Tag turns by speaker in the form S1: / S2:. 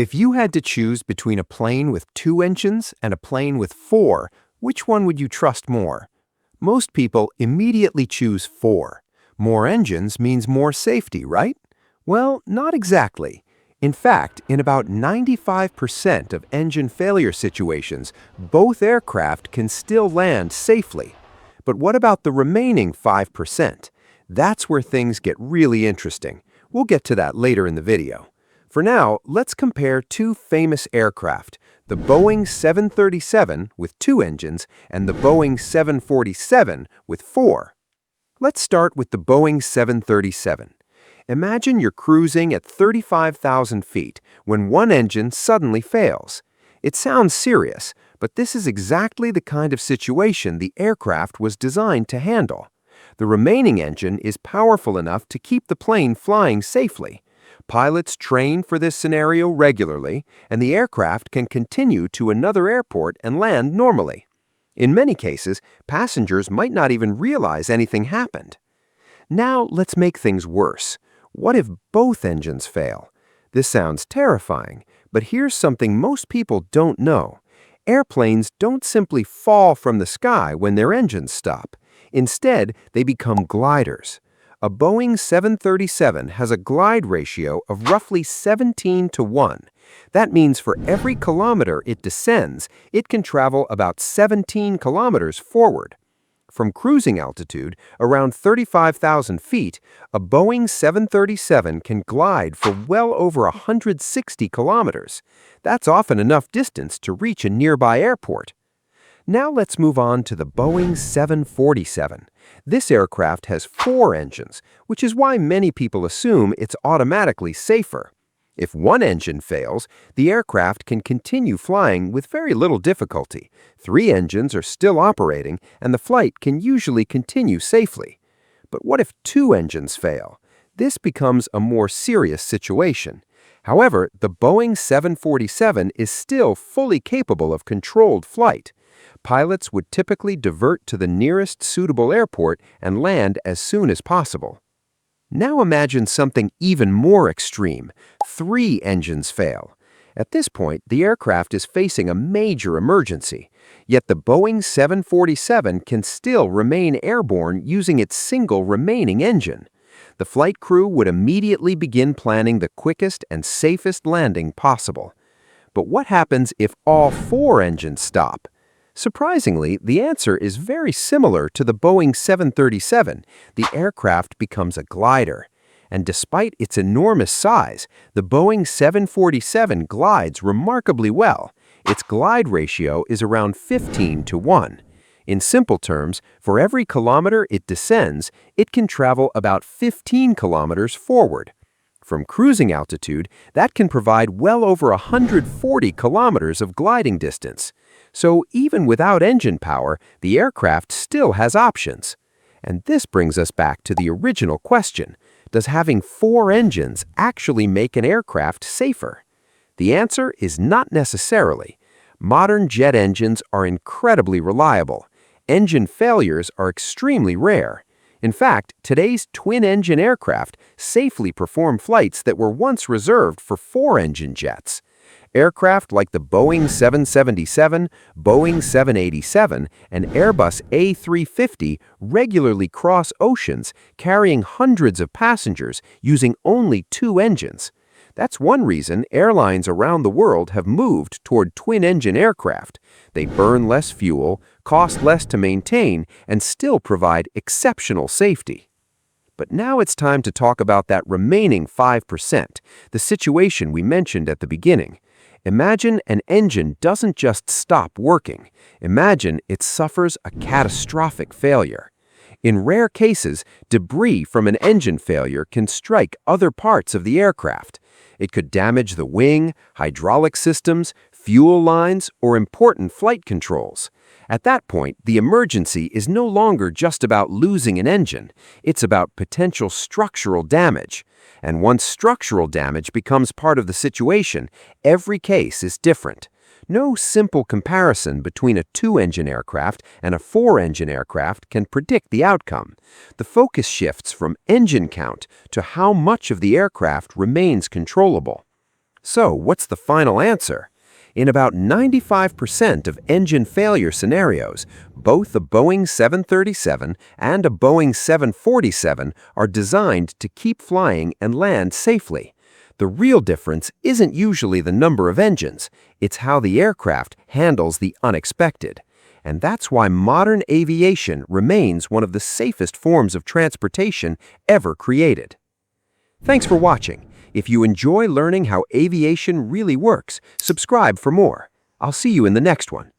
S1: If you had to choose between a plane with 2 engines and a plane with 4, which one would you trust more? Most people immediately choose 4. More engines means more safety, right? Well, not exactly. In fact, in about 95% of engine failure situations, both aircraft can still land safely. But what about the remaining 5%? That's where things get really interesting. We'll get to that later in the video. For now, let's compare two famous aircraft, the Boeing 737 with 2 engines and the Boeing 747 with 4. Let's start with the Boeing 737. Imagine you're cruising at 35,000 feet when one engine suddenly fails. It sounds serious, but this is exactly the kind of situation the aircraft was designed to handle. The remaining engine is powerful enough to keep the plane flying safely. Pilots train for this scenario regularly, and the aircraft can continue to another airport and land normally. In many cases, passengers might not even realize anything happened. Now let's make things worse. What if both engines fail? This sounds terrifying, but here's something most people don't know. Airplanes don't simply fall from the sky when their engines stop. Instead, they become gliders. A Boeing 737 has a glide ratio of roughly 17:1. That means for every kilometer it descends, it can travel about 17 kilometers forward. From cruising altitude, around 35,000 feet, a Boeing 737 can glide for well over 160 kilometers. That's often enough distance to reach a nearby airport. Now let's move on to the Boeing 747. This aircraft has 4 engines, which is why many people assume it's automatically safer. If one engine fails, the aircraft can continue flying with very little difficulty. 3 engines are still operating, and the flight can usually continue safely. But what if 2 engines fail? This becomes a more serious situation. However, the Boeing 747 is still fully capable of controlled flight. Pilots would typically divert to the nearest suitable airport and land as soon as possible. Now imagine something even more extreme. 3 engines fail. At this point, the aircraft is facing a major emergency. Yet the Boeing 747 can still remain airborne using its single remaining engine. The flight crew would immediately begin planning the quickest and safest landing possible. But what happens if all 4 engines stop? Surprisingly, the answer is very similar to the Boeing 737. The aircraft becomes a glider. And despite its enormous size, the Boeing 747 glides remarkably well. Its glide ratio is around 15:1. In simple terms, for every kilometer it descends, it can travel about 15 kilometers forward. From cruising altitude, that can provide well over 140 kilometers of gliding distance. So even without engine power, the aircraft still has options. And this brings us back to the original question. Does having 4 engines actually make an aircraft safer? The answer is not necessarily. Modern jet engines are incredibly reliable. Engine failures are extremely rare. In fact, today's twin-engine aircraft safely perform flights that were once reserved for 4-engine jets. Aircraft like the Boeing 777, Boeing 787, and Airbus A350 regularly cross oceans, carrying hundreds of passengers using only 2 engines. That's one reason airlines around the world have moved toward twin-engine aircraft. They burn less fuel, cost less to maintain, and still provide exceptional safety. But now it's time to talk about that remaining 5%, the situation we mentioned at the beginning. Imagine an engine doesn't just stop working. Imagine it suffers a catastrophic failure. In rare cases, debris from an engine failure can strike other parts of the aircraft. It could damage the wing, hydraulic systems, fuel lines, or important flight controls. At that point, the emergency is no longer just about losing an engine. It's about potential structural damage. And once structural damage becomes part of the situation, every case is different. No simple comparison between a 2-engine aircraft and a 4-engine aircraft can predict the outcome. The focus shifts from engine count to how much of the aircraft remains controllable. So, what's the final answer? In about 95% of engine failure scenarios, both a Boeing 737 and a Boeing 747 are designed to keep flying and land safely. The real difference isn't usually the number of engines, it's how the aircraft handles the unexpected. And that's why modern aviation remains one of the safest forms of transportation ever created. Thanks for watching. If you enjoy learning how aviation really works, subscribe for more. I'll see you in the next one.